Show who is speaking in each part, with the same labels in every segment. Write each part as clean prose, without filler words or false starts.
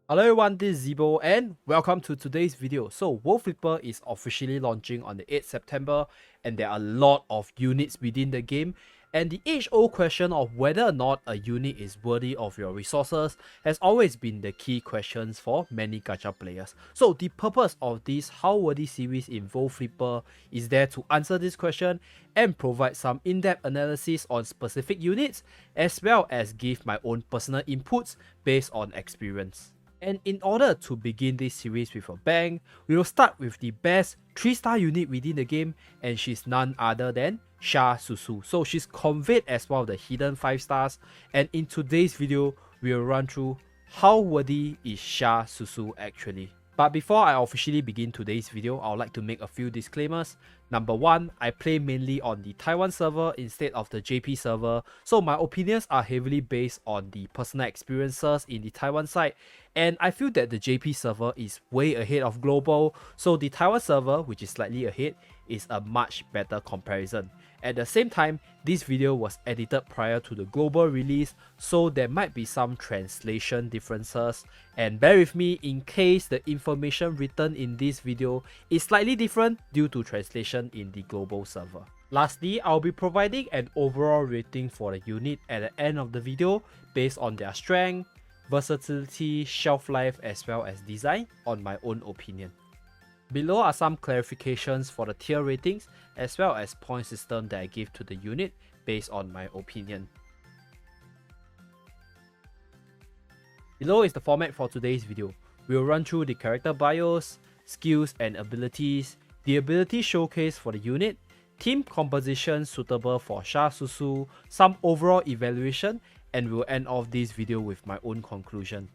Speaker 1: Hello everyone, this is Zibo and welcome to today's video. So World Flipper is officially launching on the 8th September and there are a lot of units within the game, and the age-old question of whether or not a unit is worthy of your resources has always been the key questions for many gacha players. So the purpose of this How Worthy series in World Flipper is there to answer this question and provide some in-depth analysis on specific units, as well as give my own personal inputs based on experience. And in order to begin this series with a bang, we will start with the best 3-star unit within the game, and she's none other than Sha Su Su. So she's conveyed as one of the hidden 5 stars, and in today's video, we will run through how worthy is Sha Su Su actually. But before I officially begin today's video, I would like to make a few disclaimers. Number 1, I play mainly on the Taiwan server instead of the JP server, so my opinions are heavily based on the personal experiences in the Taiwan side, and I feel that the JP server is way ahead of global, so the Taiwan server, which is slightly ahead, is a much better comparison. At the same time, this video was edited prior to the global release, so there might be some translation differences, and bear with me in case the information written in this video is slightly different due to translation in the global server. Lastly, I'll be providing an overall rating for the unit at the end of the video based on their strength, versatility, shelf life, as well as design on my own opinion. Below are some clarifications for the tier ratings as well as point system that I give to the unit based on my opinion. Below is the format for today's video. We will run through the character bios, skills and abilities, the ability showcase for the unit, team composition suitable for Sha Su Su, some overall evaluation, and we'll end off this video with my own conclusion.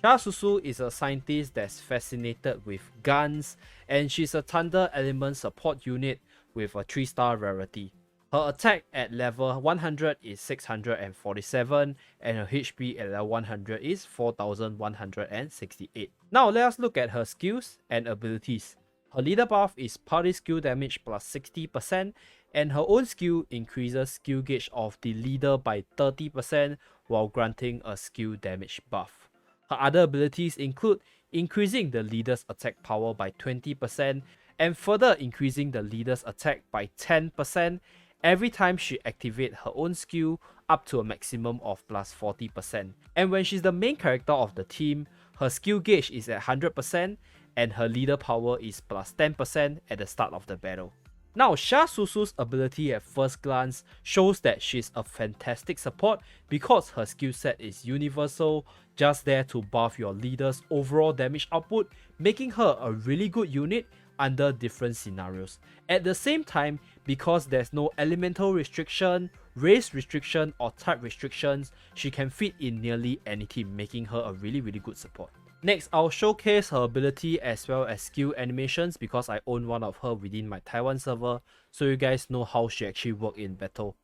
Speaker 1: Sha Su Su is a scientist that's fascinated with guns, and she's a thunder element support unit with a 3-star rarity. Her attack at level 100 is 647 and her HP at level 100 is 4168. Now let us look at her skills and abilities. Her leader buff is party skill damage plus 60%, and her own skill increases skill gauge of the leader by 30% while granting a skill damage buff. Her other abilities include increasing the leader's attack power by 20% and further increasing the leader's attack by 10% every time she activates her own skill up to a maximum of plus 40%. And when she's the main character of the team, her skill gauge is at 100% and her leader power is plus 10% at the start of the battle. Now, Sha Su Su's ability at first glance shows that she's a fantastic support because her skill set is universal, just there to buff your leader's overall damage output, making her a really good unit under different scenarios. At the same time, because there's no elemental restriction, race restriction or type restrictions, she can fit in nearly any team, making her a really good support. Next, I'll showcase her ability as well as skill animations because I own one of her within my Taiwan server, so you guys know how she actually works in battle.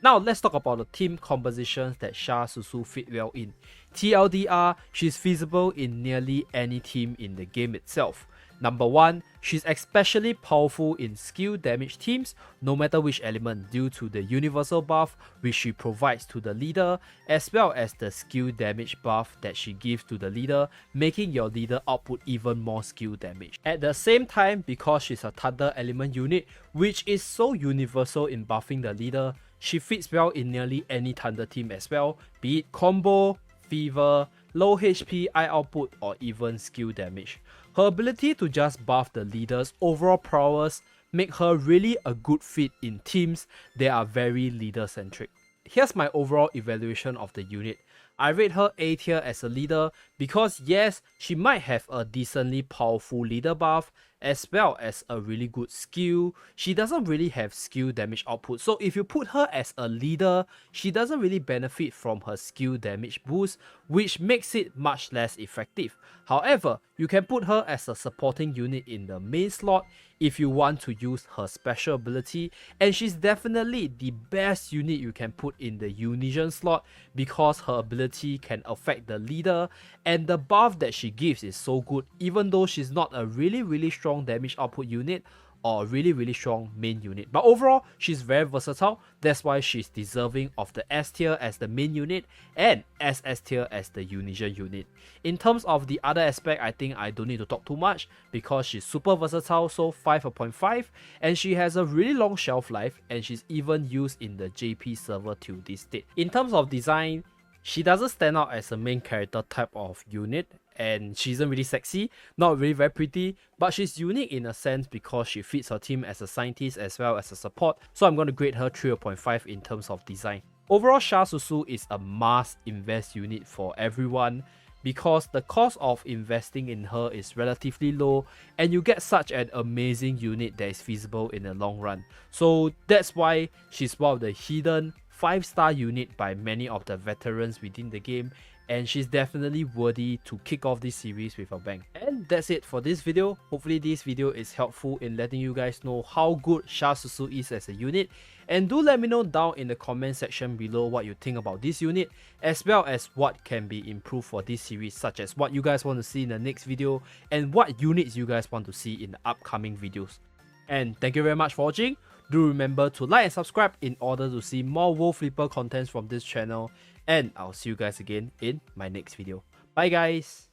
Speaker 1: Now let's talk about the team compositions that Sha Su Su fit well in. TLDR, she's feasible in nearly any team in the game itself. Number 1, she's especially powerful in skill damage teams no matter which element due to the universal buff which she provides to the leader, as well as the skill damage buff that she gives to the leader, making your leader output even more skill damage. At the same time, because she's a thunder element unit which is so universal in buffing the leader, she fits well in nearly any thunder team as well, be it combo, fever, low HP, eye output, or even skill damage. Her ability to just buff the leader's overall prowess make her really a good fit in teams that are very leader centric. Here's my overall evaluation of the unit. I rate her A tier as a leader because yes, she might have a decently powerful leader buff, as well as a really good skill. She doesn't really have skill damage output, so if you put her as a leader, she doesn't really benefit from her skill damage boost, which makes it much less effective. However, you can put her as a supporting unit in the main slot if you want to use her special ability, and she's definitely the best unit you can put in the Unison slot because her ability can affect the leader, and the buff that she gives is so good even though she's not a really strong damage output unit or a really strong main unit. But overall, she's very versatile. That's why she's deserving of the S tier as the main unit and SS tier as the Unison unit. In terms of the other aspect, I think I don't need to talk too much because she's super versatile, so 5.5, and she has a really long shelf life, and she's even used in the JP server till this date. In terms of design, she doesn't stand out as a main character type of unit, and she isn't really sexy, not really very pretty, but she's unique in a sense because she fits her team as a scientist as well as a support, so I'm going to grade her 3.5 in terms of design. Overall, Sha Su Su is a must invest unit for everyone because the cost of investing in her is relatively low, and you get such an amazing unit that is feasible in the long run. So that's why she's one of the hidden 5-star unit by many of the veterans within the game, and she's definitely worthy to kick off this series with a bang. And that's it for this video. Hopefully this video is helpful in letting you guys know how good Sha Su Su is as a unit, and do let me know down in the comment section below what you think about this unit, as well as what can be improved for this series, such as what you guys want to see in the next video and what units you guys want to see in the upcoming videos. And thank you very much for watching. Do remember to like and subscribe in order to see more Wolf Flipper contents from this channel, and I'll see you guys again in my next video. Bye guys!